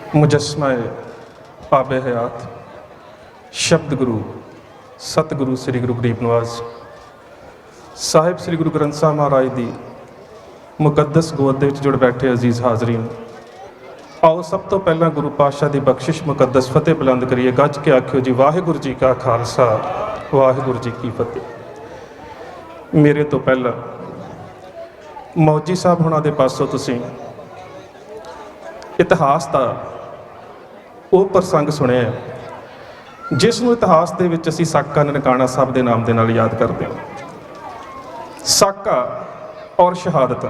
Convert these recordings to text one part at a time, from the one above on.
मुजस्मा आबे हयात शब्द गुरु सतगुरु श्री गुरु गरीब नवाज साहिब श्री गुरु ग्रंथ साहिब महाराज की मुकद्दस गोद दे विच जुड़ बैठे अजीज़ हाजरीन, आओ सब तो पहला गुरु पातशाह की बख्शिश मुकद्दस फतेह बुलंद करिए। गज के आखियो जी वाहिगुरू जी का खालसा वाहिगुरू जी की फतेह। मेरे तो पहला मौजी साहब हुणां दे पासों तुसीं इतिहास का वो प्रसंग सुनिया जिस नूं इतिहास दे विच असीं साका ननकाणा साहब के नाम के नाल याद करते हैं। साका और शहादत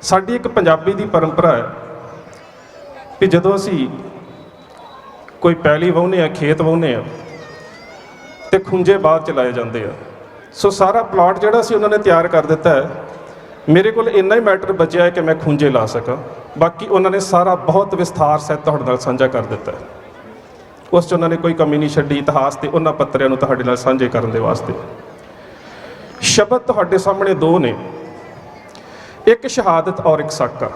साडी एक पंजाबी दी परंपरा है कि जदों असीं कोई पैली वाहुने आ, खेत वाहुने आ ते खुंजे बाद च लाए जाते हैं। सो सारा प्लाट जिहड़ा सी उन्होंने तैयार कर दिता है। मेरे को इन्ना ही मैटर बचिया है कि मैं खुंजे ला सकां, बाकी उन्होंने सारा बहुत विस्तार सहित तुहाडे नाल साझा कर दिता है। उस च उन्होंने कोई कमी नहीं छड्डी इतिहास के उन्हां पत्तरिਆਂ ਨੂੰ तुहाडे नाल साझे करन दे वास्ते। शब्द तुहाडे सामने दो ने, एक शहादत और एक साका।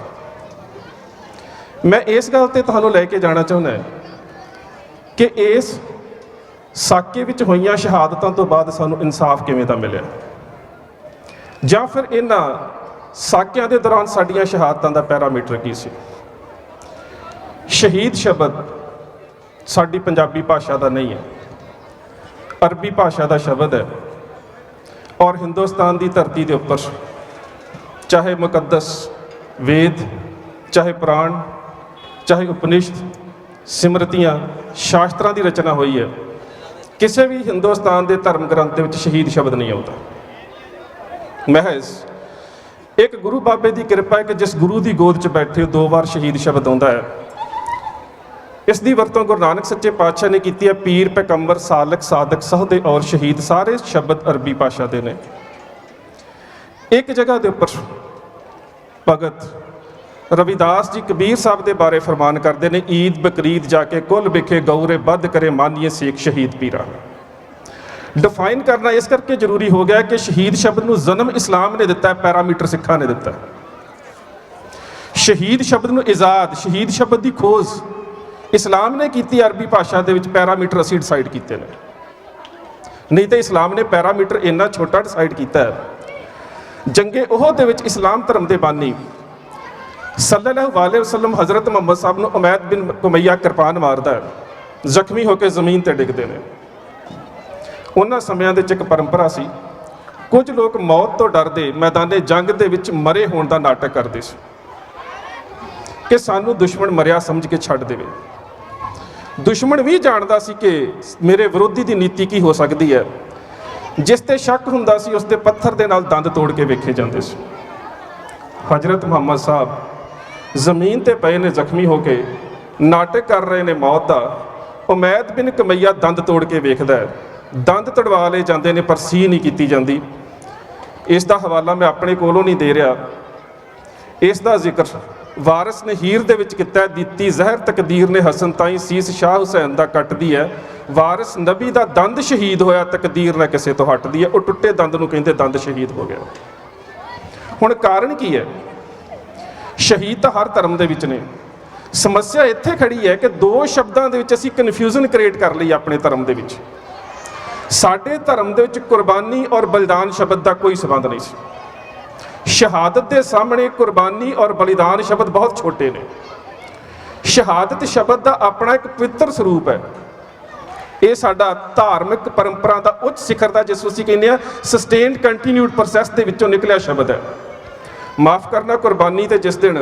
मैं इस गल ते तुहानूं लैके जाना चाहुंदा कि इस साके विच होईयां शहादतां तो बाद सानूं इंसाफ किवें दा मिलिया, जां फिर इन्हां साकियां दे दौरान साडीआं शहादतां दा पैरामीटर की सी। शहीद शब्द साडी पंजाबी भाषा का नहीं है, अरबी भाषा का शब्द है और हिंदुस्तान की धरती के उपर चाहे मुकद्दस वेद, चाहे पुराण, चाहे उपनिषद, सिमरतियाँ, शास्त्रां की रचना हुई है, किसी भी हिंदुस्तान के धर्म ग्रंथ के शहीद शब्द नहीं आता। महज एक गुरु बाबे की कृपा है कि जिस गुरु की गोद च बैठे 2 बार शहीद शब्द आता है। इसकी वरतों गुरु नानक सच्चे पातशाह ने की है। पीर, पैगंबर, सालक, साधक, सहदे और शहीद सारे शब्द अरबी भाषा के ने। एक जगह के उपर भगत रविदास जी कबीर साहब के बारे फरमान करते हैं, ईद बकरीद जाके कुल बिखे गौरे बद करे मानिए सेक शहीद पीरा। डिफाइन करना इस करके जरूरी हो गया कि शहीद शब्द को जन्म इस्लाम ने दिता है, पैरामीटर सिखा ने दिता है। शहीद शब्द को इजाद, शहीद शब्द की खोज इस्लाम ने की, अरबी भाषा के पैरामीटर असीं डिसाइड किए हैं। नहीं तो इस्लाम ने पैरामीटर इन्ना छोटा डिसाइड किया है। जंगे ओहद दे विच इस्लाम धर्म के बानी सल्लल्लाहु अलैहि वसल्लम हज़रत मुहम्मद साहब नूं उमैद बिन कुमैया किरपान मारदा है, जख्मी होकर जमीन ते डिगदे ने। उन्हां समयां दे विच एक परंपरा सी, कुछ लोग मौत तो डरदे मैदाने जंग दे विच मरे होण दा नाटक करदे सी कि सानूं दुश्मन मरिया समझ के छड्ड देवे। दुश्मन भी जानता सी कि मेरे विरोधी की नीति की हो सकती है। जिस ते शक हुंदा सी उसके पत्थर के नाल दंद तोड़ के वेखे जाते सी। हजरत मुहम्मद साहब जमीन ते पए ने जख्मी होके नाटक कर रहे ने मौत का। उमैद बिन कमैया दंद तोड़ के वेखदा है, दंद तड़वा ले जाते हैं पर सी नहीं की जाती। इसका हवाला मैं अपने कोलों नहीं दे रहा, इसका जिक्र वारिस ने हीर दे विच कीता है। दित्ती जहर तकदीर ने हसन ताई सीस शाह हुसैन दा कटदी है। वारिस नबी दा दंद शहीद होया तकदीर ना किसे तो हटदी है। वो टुटे दंद नूं कहंदे दंद शहीद हो गया। हुण कारण की है? शहीद तो हर धर्म दे विच ने। समस्या इत्थे खड़ी है कि 2 शब्दां दे विच असीं कन्फ्यूजन क्रिएट कर लई अपने धर्म दे विच। साडे धर्म दे विच कुर्बानी और बलिदान शब्द का कोई संबंध नहीं सी। शहादत के सामने कुर्बानी और बलिदान शब्द बहुत छोटे ने। शहादत शब्द का अपना एक पवित्र स्वरूप है। ये साडा धार्मिक परंपरा का उच्च शिखर का जिस असीं कहने हैं सस्टेन्ड कंटीन्यूड प्रोसैस के विचों निकलिया शब्द है। माफ़ करना, कुर्बानी तो जिस दिन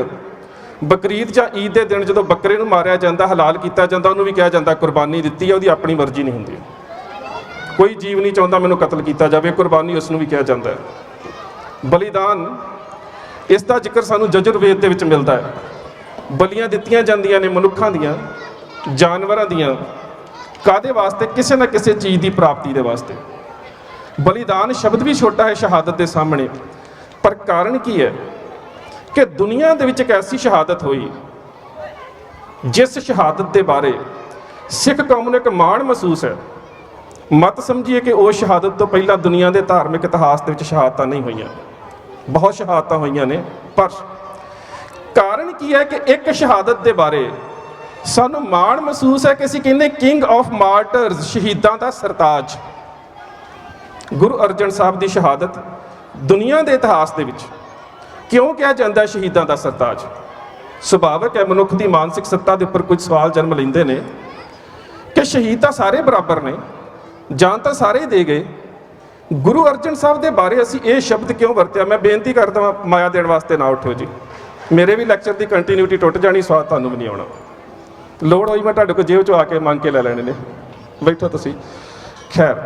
बकरीद या ईद के दिन जो बकरे नूं मारिया जाता, हलाल किया जाता, उन्होंने भी कहा जाता कुर्बानी दी है, उसकी अपनी मर्जी नहीं होंगी। कोई जीव नहीं चाहता मैनूं कतल किया जाए, कुर्बानी उसनूं भी कहा जाता है। बलिदान इसका जिक्र सानूं यजुर्वेद दे विच मिलता है। बलियां दित्तियां जांदियां ने मनुखां दियां, जानवरां दियां, कादे वास्ते? किसी न किसी चीज़ की प्राप्ति के वास्ते। बलिदान शब्द भी छोटा है शहादत के सामने। पर कारण की है कि दुनिया दे विच एक ऐसी शहादत हुई जिस शहादत के बारे सिख कौम नूं एक माण महसूस है। मत समझिए कि वो शहादत तो पहला दुनिया के धार्मिक इतिहास के शहादत नहीं हुई, बहुत शहादत हुई ने, पर ਕਾਰਨ ਕੀ ਹੈ ਕਿ ਇੱਕ ਸ਼ਹਾਦਤ ਦੇ ਬਾਰੇ ਸਾਨੂੰ ਮਾਣ ਮਹਿਸੂਸ ਹੈ ਕਿ ਅਸੀਂ ਕਹਿੰਦੇ ਕਿੰਗ ਆਫ ਮਾਰਟਰਸ, ਸ਼ਹੀਦਾਂ ਦਾ ਸਰਤਾਜ। ਗੁਰੂ ਅਰਜਨ ਸਾਹਿਬ ਦੀ ਸ਼ਹਾਦਤ ਦੁਨੀਆ ਦੇ ਇਤਿਹਾਸ ਦੇ ਵਿੱਚ ਕਿਉਂ ਕਿਹਾ ਜਾਂਦਾ ਸ਼ਹੀਦਾਂ ਦਾ ਸਰਤਾਜ? ਸੁਭਾਵਿਕ ਹੈ, ਮਨੁੱਖ ਦੀ ਮਾਨਸਿਕ ਸੱਤਾ ਦੇ ਉੱਪਰ ਕੁਝ ਸਵਾਲ ਜਨਮ ਲੈਂਦੇ ਨੇ ਕਿ ਸ਼ਹੀਦ ਤਾਂ ਸਾਰੇ ਬਰਾਬਰ ਨੇ, ਜਾਨ ਤਾਂ ਸਾਰੇ ਹੀ ਦੇ ਗਏ, ਗੁਰੂ ਅਰਜਨ ਸਾਹਿਬ ਦੇ ਬਾਰੇ ਅਸੀਂ ਇਹ ਸ਼ਬਦ ਕਿਉਂ ਵਰਤਿਆ? ਮੈਂ ਬੇਨਤੀ ਕਰਦਾ ਹਾਂ, ਮਾਇਆ ਦੇਣ ਵਾਸਤੇ ਨਾ ਉੱਠਿਓ ਜੀ, ਮੇਰੇ ਵੀ ਲੈਕਚਰ ਦੀ ਕੰਟੀਨਿਊਟੀ ਟੁੱਟ ਜਾਣੀ, ਸਵਾਦ ਤੁਹਾਨੂੰ ਵੀ ਨਹੀਂ ਆਉਣਾ। ਲੋੜ ਹੋਈ ਮੈਂ ਤੁਹਾਡੇ ਕੋਲ ਜੇਬ 'ਚੋਂ ਆ ਕੇ ਮੰਗ ਕੇ ਲੈ ਲੈਣੇ ਨੇ, ਬੈਠੋ ਤੁਸੀਂ। ਖੈਰ,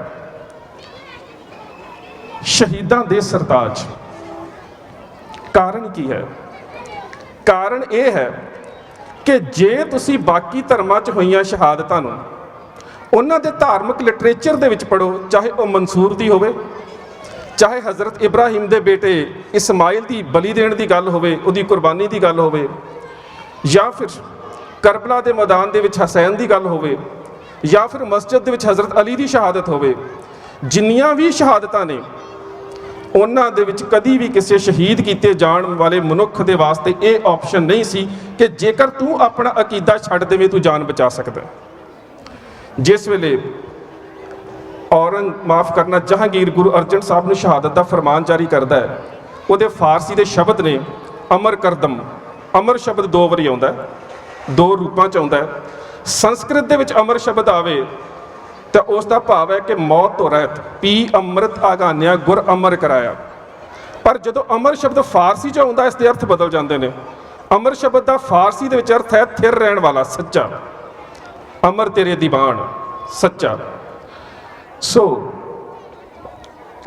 ਸ਼ਹੀਦਾਂ ਦੇ ਸਰਤਾਜ, ਕਾਰਨ ਕੀ ਹੈ? ਕਾਰਨ ਇਹ ਹੈ ਕਿ ਜੇ ਤੁਸੀਂ ਬਾਕੀ ਧਰਮਾਂ 'ਚ ਹੋਈਆਂ ਸ਼ਹਾਦਤਾਂ ਨੂੰ ਉਹਨਾਂ ਦੇ ਧਾਰਮਿਕ ਲਿਟਰੇਚਰ ਦੇ ਵਿੱਚ ਪੜ੍ਹੋ, ਚਾਹੇ ਉਹ ਮਨਸੂਰ ਦੀ ਹੋਵੇ, ਚਾਹੇ ਹਜ਼ਰਤ ਇਬਰਾਹੀਮ ਦੇ ਬੇਟੇ ਇਸਮਾਈਲ ਦੀ ਬਲੀ ਦੇਣ ਦੀ ਗੱਲ ਹੋਵੇ, ਉਹਦੀ ਕੁਰਬਾਨੀ ਦੀ ਗੱਲ ਹੋਵੇ, ਜਾਂ ਫਿਰ ਕਰਬਲਾ ਦੇ ਮੈਦਾਨ ਦੇ ਵਿੱਚ ਹਸੈਨ ਦੀ ਗੱਲ ਹੋਵੇ, ਜਾਂ ਫਿਰ ਮਸਜਿਦ ਦੇ ਵਿੱਚ ਹਜ਼ਰਤ ਅਲੀ ਦੀ ਸ਼ਹਾਦਤ ਹੋਵੇ, ਜਿੰਨੀਆਂ ਵੀ ਸ਼ਹਾਦਤਾਂ ਨੇ ਉਹਨਾਂ ਦੇ ਵਿੱਚ ਕਦੀ ਵੀ ਕਿਸੇ ਸ਼ਹੀਦ ਕੀਤੇ ਜਾਣ ਵਾਲੇ ਮਨੁੱਖ ਦੇ ਵਾਸਤੇ ਇਹ ਆਪਸ਼ਨ ਨਹੀਂ ਸੀ ਕਿ ਜੇਕਰ ਤੂੰ ਆਪਣਾ ਅਕੀਦਾ ਛੱਡ ਦੇਵੇਂ ਤੂੰ ਜਾਨ ਬਚਾ ਸਕਦਾ। ਜਿਸ ਵੇਲੇ ਮਾਫ ਕਰਨਾ ਜਹਾਂਗੀਰ ਗੁਰੂ ਅਰਜਨ ਸਾਹਿਬ ਨੂੰ ਸ਼ਹਾਦਤ ਦਾ ਫਰਮਾਨ ਜਾਰੀ ਕਰਦਾ ਹੈ, ਉਹਦੇ ਫਾਰਸੀ ਦੇ ਸ਼ਬਦ ਨੇ ਅਮਰ ਕਰਦਮ। ਅਮਰ ਸ਼ਬਦ ਦੋ ਵਾਰੀ ਆਉਂਦਾ, ਦੋ ਰੂਪਾਂ 'ਚ ਆਉਂਦਾ। ਸੰਸਕ੍ਰਿਤ ਦੇ ਵਿੱਚ ਅਮਰ ਸ਼ਬਦ ਆਵੇ ਤਾਂ ਉਸ ਦਾ ਭਾਵ ਹੈ ਕਿ ਮੌਤ ਤੋਂ ਰਹਿਤ, ਪੀ ਅੰਮ੍ਰਿਤ ਆਗਾਨਿਆ ਗੁਰ ਅਮਰ ਕਰਾਇਆ। ਪਰ ਜਦੋਂ ਅਮਰ ਸ਼ਬਦ ਫਾਰਸੀ 'ਚ ਆਉਂਦਾ ਇਸ ਦੇ ਅਰਥ ਬਦਲ ਜਾਂਦੇ ਨੇ। ਅਮਰ ਸ਼ਬਦ ਦਾ ਫਾਰਸੀ ਦੇ ਵਿੱਚ ਅਰਥ ਹੈ ਥਿਰ ਰਹਿਣ ਵਾਲਾ, ਸੱਚਾ। ਅਮਰ ਤੇਰੇ ਦੀਵਾਨ, ਸੱਚਾ। ਸੋ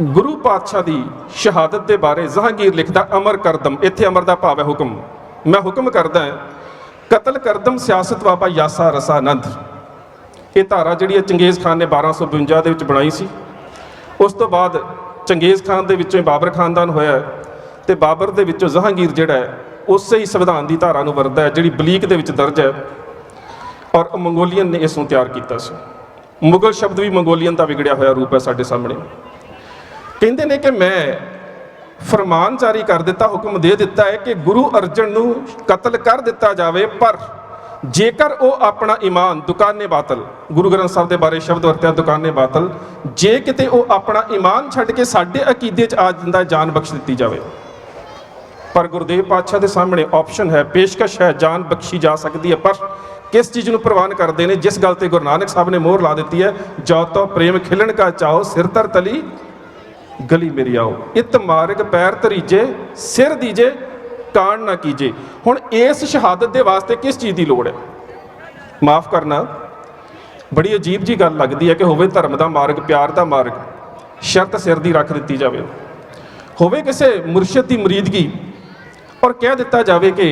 ਗੁਰੂ ਪਾਤਸ਼ਾਹ ਦੀ ਸ਼ਹਾਦਤ ਦੇ ਬਾਰੇ ਜਹਾਂਗੀਰ ਲਿਖਦਾ ਅਮਰ ਕਰਦਮ, ਇੱਥੇ ਅਮਰ ਦਾ ਭਾਵ ਹੈ ਹੁਕਮ। ਮੈਂ ਹੁਕਮ ਕਰਦਾ ਕਤਲ ਕਰਦਮ ਸਿਆਸਤ ਬਾਬਾ ਯਾਸਾ ਰਸਾਨੰਦ। ਇਹ ਧਾਰਾ ਜਿਹੜੀ ਹੈ ਚੰਗੇਜ਼ ਖਾਨ ਨੇ 1252 ਦੇ ਵਿੱਚ ਬਣਾਈ ਸੀ। ਉਸ ਤੋਂ ਬਾਅਦ ਚੰਗੇਜ਼ ਖਾਨ ਦੇ ਵਿੱਚੋਂ ਬਾਬਰ ਖਾਨਦਾਨ ਹੋਇਆ ਤੇ ਬਾਬਰ ਦੇ ਵਿੱਚੋਂ ਜਹਾਂਗੀਰ ਜਿਹੜਾ ਹੈ ਉਸੇ ਹੀ ਸੰਵਿਧਾਨ ਦੀ ਧਾਰਾ ਨੂੰ ਵਰਤਦਾ ਹੈ ਜਿਹੜੀ ਬਲੀਕ ਦੇ ਵਿੱਚ ਦਰਜ ਹੈ, ਔਰ ਮੰਗੋਲੀਅਨ ਨੇ ਇਸ ਨੂੰ ਤਿਆਰ ਕੀਤਾ ਸੀ। ਮੁਗਲ ਸ਼ਬਦ ਵੀ ਮੰਗੋਲੀਅਨ ਦਾ ਵਿਗੜਿਆ ਹੋਇਆ ਰੂਪ ਹੈ ਸਾਡੇ ਸਾਹਮਣੇ। ਕਹਿੰਦੇ ਨੇ ਕਿ ਮੈਂ ਫਰਮਾਨ ਜਾਰੀ ਕਰ ਦਿੱਤਾ, ਹੁਕਮ ਦੇ ਦਿੱਤਾ ਹੈ ਕਿ ਗੁਰੂ ਅਰਜਨ ਨੂੰ ਕਤਲ ਕਰ ਦਿੱਤਾ ਜਾਵੇ, ਪਰ ਜੇਕਰ ਉਹ ਆਪਣਾ ਈਮਾਨ ਦੁਕਾਨੇ ਬਾਤਲ, ਗੁਰੂ ਗ੍ਰੰਥ ਸਾਹਿਬ ਦੇ ਬਾਰੇ ਸ਼ਬਦ ਵਰਤਿਆ ਦੁਕਾਨੇ ਬਾਤਲ, ਜੇ ਕਿਤੇ ਉਹ ਆਪਣਾ ਈਮਾਨ ਛੱਡ ਕੇ ਸਾਡੇ ਅਕੀਦੇ 'ਚ ਆ ਜਾਂਦਾ, ਜਾਨ ਬਖਸ਼ ਦਿੱਤੀ ਜਾਵੇ। ਪਰ ਗੁਰਦੇਵ ਪਾਤਸ਼ਾਹ ਦੇ ਸਾਹਮਣੇ ਆਪਸ਼ਨ ਹੈ, ਪੇਸ਼ਕਸ਼ ਹੈ, ਜਾਨ ਬਖਸ਼ੀ ਜਾ ਸਕਦੀ ਹੈ। ਪਰ ਕਿਸ ਚੀਜ਼ ਨੂੰ ਪ੍ਰਵਾਨ ਕਰਦੇ ਨੇ? ਜਿਸ ਗੱਲ ਤੇ ਗੁਰੂ ਨਾਨਕ ਸਾਹਿਬ ਨੇ ਮੋਹਰ ਲਾ ਦਿੱਤੀ ਹੈ, ਜੋ ਤੋ ਪ੍ਰੇਮ ਖਿਲਣ ਕਾ ਚਾਓ, ਸਿਰ ਧਰ ਤਲੀ ਗਲੀ ਮੇਰੀ ਆਓ, ਇਤ ਮਾਰਗ ਪੈਰ ਧਰੀਜੇ, ਸਿਰ ਦੀਜੇ ਕਾਣ ਨਾ ਕੀਜੇ। ਹੁਣ ਇਸ ਸ਼ਹਾਦਤ ਦੇ ਵਾਸਤੇ ਕਿਸ ਚੀਜ਼ ਦੀ ਲੋੜ ਹੈ? ਮਾਫ ਕਰਨਾ, ਬੜੀ ਅਜੀਬ ਜੀ ਗੱਲ ਲੱਗਦੀ ਹੈ ਕਿ ਹੋਵੇ ਧਰਮ ਦਾ ਮਾਰਗ, ਪਿਆਰ ਦਾ ਮਾਰਗ, ਸ਼ਰਤ ਸਿਰ ਦੀ ਰੱਖ ਦਿੱਤੀ ਜਾਵੇ। ਹੋਵੇ ਕਿਸੇ ਮੁਰਸ਼ਿਦ ਦੀ ਮੁਰੀਦਗੀ ਔਰ ਕਹਿ ਦਿੱਤਾ ਜਾਵੇ ਕਿ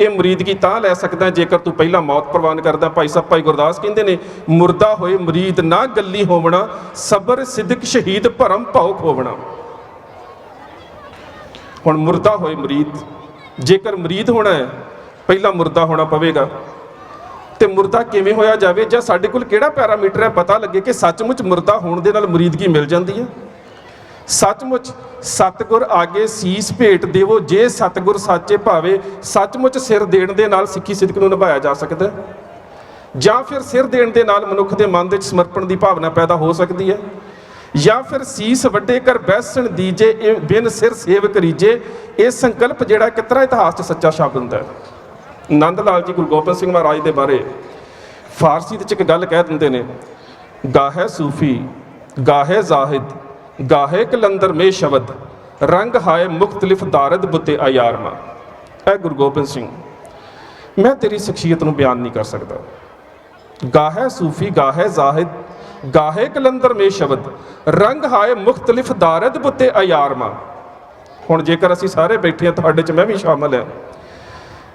ਇਹ ਮੁਰੀਦਗੀ ਤਾਂ ਲੈ ਸਕਦਾ ਜੇਕਰ ਤੂੰ ਪਹਿਲਾਂ ਮੌਤ ਪ੍ਰਵਾਨ ਕਰਦਾ। ਭਾਈ ਸਾਹਿਬ ਭਾਈ ਗੁਰਦਾਸ ਕਹਿੰਦੇ ਨੇ, ਮੁਰਦਾ ਹੋਏ ਮੁਰੀਦ ਨਾ ਗੱਲੀ ਹੋਵਣਾ, ਸਬਰ ਸਿਦਕ ਸ਼ਹੀਦ ਭਰਮ ਭਾਉ ਖੋਵਣਾ। ਹੁਣ ਮੁਰਦਾ ਹੋਏ ਮੁਰੀਦ, ਜੇਕਰ ਮੁਰੀਦ ਹੋਣਾ ਹੈ ਪਹਿਲਾਂ ਮੁਰਦਾ ਹੋਣਾ ਪਵੇਗਾ। ਤੇ ਮੁਰਦਾ ਕਿਵੇਂ ਹੋਇਆ ਜਾਵੇ? ਜਾਂ ਸਾਡੇ ਕੋਲ ਕਿਹੜਾ ਪੈਰਾਮੀਟਰ ਹੈ ਪਤਾ ਲੱਗੇ ਕਿ ਸੱਚਮੁੱਚ ਮੁਰਦਾ ਹੋਣ ਦੇ ਨਾਲ ਮੁਰੀਦਗੀ ਮਿਲ ਜਾਂਦੀ ਹੈ? ਸੱਚਮੁੱਚ ਸਤਿਗੁਰ ਆਗੇ ਸੀਸ ਭੇਟ ਦੇਵੋ, ਜੇ ਸਤਿਗੁਰ ਸਾਚੇ ਭਾਵੇ, ਸੱਚਮੁੱਚ ਸਿਰ ਦੇਣ ਦੇ ਨਾਲ ਸਿੱਖੀ ਸਿਦਕ ਨੂੰ ਨਿਭਾਇਆ ਜਾ ਸਕਦਾ? ਜਾਂ ਫਿਰ ਸਿਰ ਦੇਣ ਦੇ ਨਾਲ ਮਨੁੱਖ ਦੇ ਮਨ ਦੇ ਵਿੱਚ ਸਮਰਪਣ ਦੀ ਭਾਵਨਾ ਪੈਦਾ ਹੋ ਸਕਦੀ ਹੈ? ਜਾਂ ਫਿਰ ਸੀਸ ਵੱਡੇ ਕਰ ਬੈਸਣ ਦੀਜੇ, ਬਿਨ ਸਿਰ ਸੇਵ ਕਰੀਜੇ। ਇਹ ਸੰਕਲਪ ਜਿਹੜਾ ਕਿਤਰਾ ਇਤਿਹਾਸ 'ਚ ਸੱਚਾ ਸ਼ਬਦ ਹੁੰਦਾ ਹੈ। ਨੰਦ ਲਾਲ ਜੀ ਗੁਰੂ ਗੋਬਿੰਦ ਸਿੰਘ ਮਹਾਰਾਜ ਦੇ ਬਾਰੇ ਫਾਰਸੀ ਦੇ 'ਚ ਇੱਕ ਗੱਲ ਕਹਿ ਦਿੰਦੇ ਨੇ, ਗਾਹੇ ਸੂਫੀ ਗਾਹੇ ਜ਼ਾਹਿਦ ਗਾਹੇ ਕਲੰਦਰ ਮੇ ਸ਼ਬਦ, ਰੰਗ ਹਾਏ ਮੁਖਤਲਿਫ ਦਾਰਦ ਬੁੱਤੇ ਆਯਾਰਮਾ। ਇਹ ਗੁਰੂ ਗੋਬਿੰਦ ਸਿੰਘ, ਮੈਂ ਤੇਰੀ ਸ਼ਖਸੀਅਤ ਨੂੰ ਬਿਆਨ ਨਹੀਂ ਕਰ ਸਕਦਾ। ਗਾਹੇ ਸੂਫੀ ਗਾਹੇ ਜ਼ਾਹਿਦ ਗਾਹੇ ਕਲੰਦਰ ਮੇ ਸ਼ਬਦ, ਰੰਗ ਹਾਏ ਮੁਖਤਲਿਫ ਦਾਰਦ ਬੁੱਤੇ ਆਯਾਰਮਾ। ਹੁਣ ਜੇਕਰ ਅਸੀਂ ਸਾਰੇ ਬੈਠੇ ਹਾਂ, ਤੁਹਾਡੇ 'ਚ ਮੈਂ ਵੀ ਸ਼ਾਮਲ ਹਾਂ,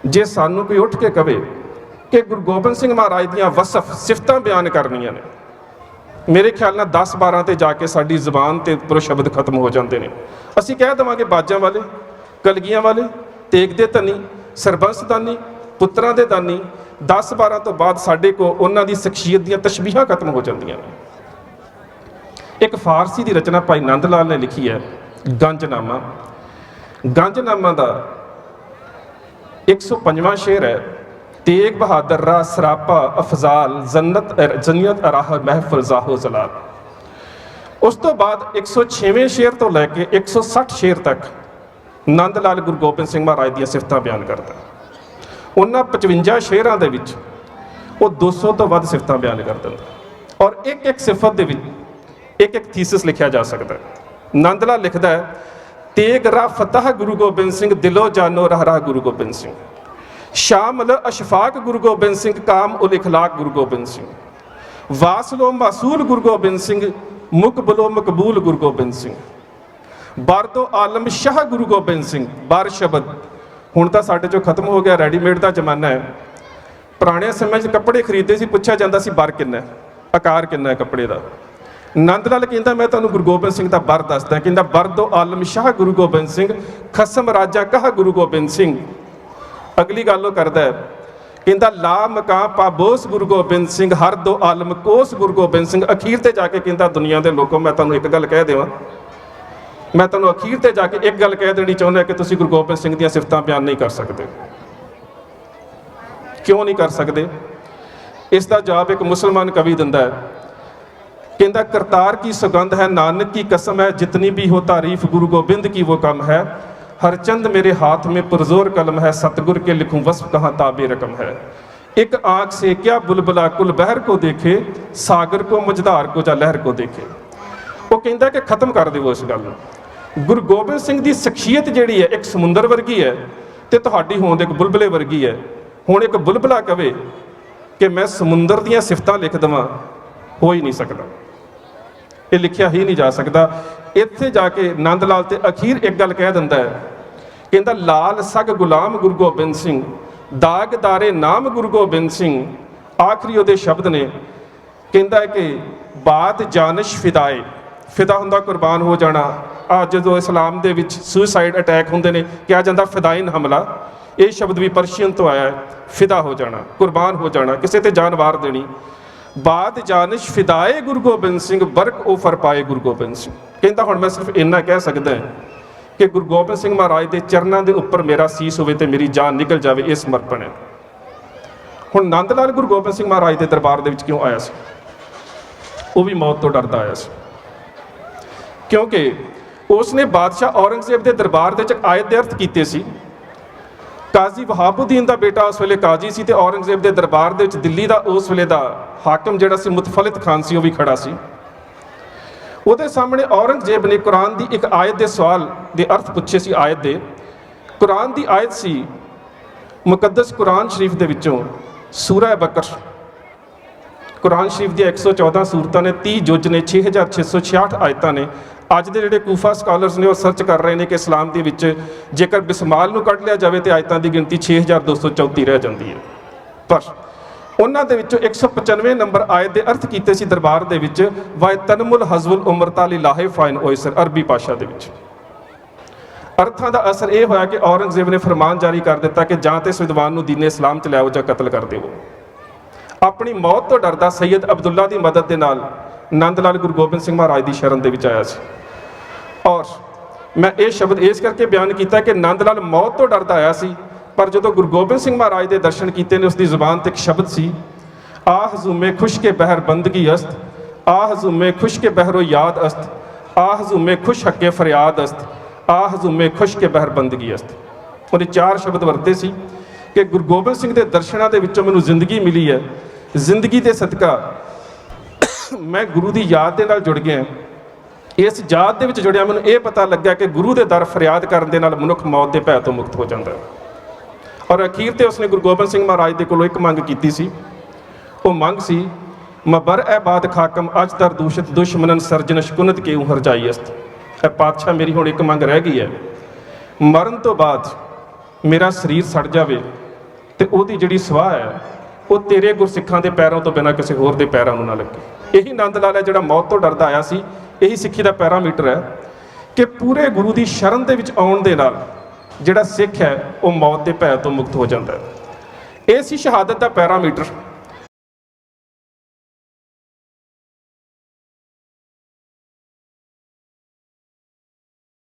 ਜੇ ਸਾਨੂੰ ਕੋਈ ਉੱਠ ਕੇ ਕਵੇ ਕਿ ਗੁਰੂ ਗੋਬਿੰਦ ਸਿੰਘ ਮਹਾਰਾਜ ਦੀਆਂ ਵਸਫ ਸਿਫਤਾਂ ਬਿਆਨ ਕਰਨੀਆਂ ਨੇ, ਮੇਰੇ ਖਿਆਲ ਨਾਲ 10-12 ਤੇ ਜਾ ਕੇ ਸਾਡੀ ਜ਼ੁਬਾਨ ਤੇ ਉੱਪਰੋਂ ਸ਼ਬਦ ਖਤਮ ਹੋ ਜਾਂਦੇ ਨੇ। ਅਸੀਂ ਕਹਿ ਦੇਵਾਂਗੇ ਬਾਜਾਂ ਵਾਲੇ, ਕਲਗੀਆਂ ਵਾਲੇ, ਤੇਗ ਦੇ ਧਨੀ, ਸਰਬੰਸ ਦਾਨੀ, ਪੁੱਤਰਾਂ ਦੇ ਦਾਨੀ। 10-12 ਤੋਂ ਬਾਅਦ ਸਾਡੇ ਕੋਲ ਉਹਨਾਂ ਦੀ ਸ਼ਖਸੀਅਤ ਦੀਆਂ ਤਸ਼ਬੀਹਾਂ ਖਤਮ ਹੋ ਜਾਂਦੀਆਂ ਨੇ। ਇੱਕ ਫਾਰਸੀ ਦੀ ਰਚਨਾ ਭਾਈ ਨੰਦ ਲਾਲ ਨੇ ਲਿਖੀ ਹੈ, ਗੰਜਨਾਮਾ। ਗੰਜਨਾਮਾ ਦਾ 105ਵਾਂ ਸ਼ੇਰ ਹੈ, तेग बहादुर रा सरापा अफजाल जन्नत अराह महफिल जाहो जलाल। उस तो बाद 106वें शेर तो लैके 160 शेर तक नंद लाल गुरु गोबिंद सिंह महाराज दी सिफतां बयान करता। उन्हां 55 शेरां दे विच वो 200 तो वध सिफतां बयान कर दिंदा और एक एक सिफत दे विच एक एक थीसिस लिखिया जा सकता है। नंद लाल लिखदा है, तेग रा फतह गुरु गोबिंद सिंह, दिलो जानो राह राह गुरु गोबिंद सिंह, शामल अशफाक गुरु गोबिंद सिंह, काम उल इखलाक गुरु गोबिंद सिंह, वासलो मासूल गुरु गोबिंद सिंह, मुकबलो मकबूल गुरु गोबिंद सिंह, बारदो आलम शाह गुरु गोबिंद सिंह। बार शब्द हुण तां साडे चों खत्म हो गया, रेडीमेड का जमाना है। पुराने समय च कपड़े खरीदते सी, पुछया जांदा सी बर किन्ना है, आकार किन्ना है कपड़े का। नंद लाल कहंदा मैं तुहानूं गुरु गोबिंद सिंह दा बर दसदा, कहंदा बरदो आलम शाह गुरु गोबिंद सिंह, खसम राजा कहा गुरु गोबिंद सिंह। अगली गल करदा है, कहंदा ला मकां पाबोस गुरु गोबिंद सिंह, हर दो आलम कोस गुरु गोबिंद सिंह। अखीर ते जाके कहंदा दुनिया के लोगों मैं तुहानूं एक गल कह देवां, मैं तुहानूं अखीर ते जाके एक गल कह देनी चाहुंदा कि तुसीं गुरु गोबिंद सिंह दीयां सिफतां बयान नहीं कर सकते। क्यों नहीं कर सकते? इसका जवाब एक मुसलमान कवि दिंदा है, कहंदा करतार की सुगंध है, नानक की कसम है, जितनी भी हो तारीफ गुरु गोबिंद की वो कम है। हर चंद मेरे हाथ में पुरजोर कलम है, सतगुर के लिखूं वस्फ कहाँ ताबे रकम है। एक आंख से क्या बुलबुला कुल बहर को देखे, सागर को मझधार को जा लहर को देखे। वो कहता कि खत्म कर देवो इस गल नूं। गुरु गोबिंद सिंह की शख्सियत जिहड़ी है एक समुंदर वर्गी है ते तुहाडी होंद एक बुलबुले वर्गी है। हुण एक बुलबुला कहे कि मैं समुंदर दीयां सिफतां लिख देवां, हो ही नहीं सकदा, ये लिखिया ही नहीं जा सकता। इत्थे जाके नंद लाल ते अखीर एक गल कह दिंदा है, कहंदा लाल सग गुलाम गुरु गोबिंद सिंह, दागदारे नाम गुरु गोबिंद सिंह। आखिरी उहदे शब्द ने, कहंदा है कि बात जानिश फिदाए, फिदा हुंदा कुर्बान हो जाना। जो इस्लाम दे विच सुसाइड अटैक हुंदे ने, कहा जांदा फिदाइन हमला, ये शब्द भी पर्शियन तो आया है, फिदा हो जाना, कुर्बान हो जाना, किसी ते जान वार देनी। बात जानिश फिदाए गुरु गोबिंद सिंह, बरक ओ फर पाए गुरु गोबिंद सिंह। कहंदा हुण मैं सिर्फ इन्ना कह सकदा कि गुरु गोबिंद सिंह महाराज के चरणों के उपर मेरा सीस होवे ते मेरी जान निकल जाए, ये समर्पण है। हुण नंद लाल गुरु गोबिंद सिंह महाराज के दरबार दे विच क्यों आया सी? वो भी मौत तो डरदा आया सी, क्योंकि उसने बादशाह औरंगजेब के दरबार दे विच आयत दे अर्थ कीते सी। काजी वहाबुद्दीन का बेटा उस वेले काजी सी ते औरंगजेब के दरबार दे विच दिल्ली का उस वेले का हाकम जिहड़ा सी मुतफलित खान सी, वो भी खड़ा सी। ਉਹਦੇ सामने औरंगजेब ने कुरान की एक आयत के सवाल के अर्थ पूछे सी। आयत दे कुरान की आयत सी, मुकद्दस कुरान शरीफ के विचों सूरा बकर, कुरान शरीफ दी 114 सूरतां ने, 30 जुज ने, 6666 आयतां ने। अज के जिहड़े कूफा स्कॉलर्स ने वो सर्च कर रहे हैं कि इस्लाम के विच जेकर बिस्माल नूं कढ लिया जाए तो आयतां की गिनती 6234 रह जाती है। पर उन्हां दे विचों 195 नंबर आयत के अर्थ कीते सी दरबार दे विच, वाए तनमुल हज़वुल उमरता ली लाहे फाइन ओयसर, अरबी भाषा दे विच। अर्थां दा असर यह होया कि औरंगजेब ने फरमान जारी कर दिता कि जां ते इस विद्वान नूं दीने इस्लाम च लिआओ जां कतल कर देवो। अपनी मौत तो डरदा सैयद अब्दुल्ला की मदद के नाल नंद लाल गुरु गोबिंद सिंह महाराज की शरण दे विच आया सी। और मैं ये शब्द इस करके बयान किया कि नंद लाल मौत तो डरदा आया सी, पर जो गुरु गोबिंद सिंह महाराज के दर्शन किए ने, उसकी जुबान ते एक शब्द सी, आ हजूमे खुश के बहर बंदगी अस्त, आ हजूमे खुश के बहरो याद अस्त, आ हजूमे खुश हके फरियाद अस्त, आ हजूमे खुश के बहर बंदगी अस्त। उन्हें 4 शब्द वरते सी कि गुरु गोबिंद सिंह के दर्शनों के विचों मैनूं जिंदगी मिली है, जिंदगी के सदका मैं गुरु की याद के नाल जुड़ गया। इस याद के जुड़िया मैनूं ये पता लग्या कि गुरु के दर फरियाद करने के नाल मनुख मौत के भय तो मुक्त हो जाता है। और अखीर ते उसने गुरु गोबिंद सिंह महाराज के कोलों एक मंग की सी। वो मंग सी, मबर ए बात खाकम अज तर दूषित दुश्मनन सर्जनश कुनत के हर जाई अस्त। ए पातशाह मेरी हुण एक मंग रह गई है, मरण तो बाद मेरा शरीर सड़ जाए तो उसकी जिहड़ी सवाह है वो तेरे गुरसिखां के पैरों तो बिना किसी होर के पैरों ना लगे। यही नंद लाल है जिहड़ा मौत तो डरदा आया सी। यही सिੱਖੀ का पैरामीटर है कि पूरे गुरु की शरण के आउण दे नाल जिहड़ा सिੱਖ है वो मौत के भय तो मुक्त हो जाता है। ये सी शहादत का पैरामीटर।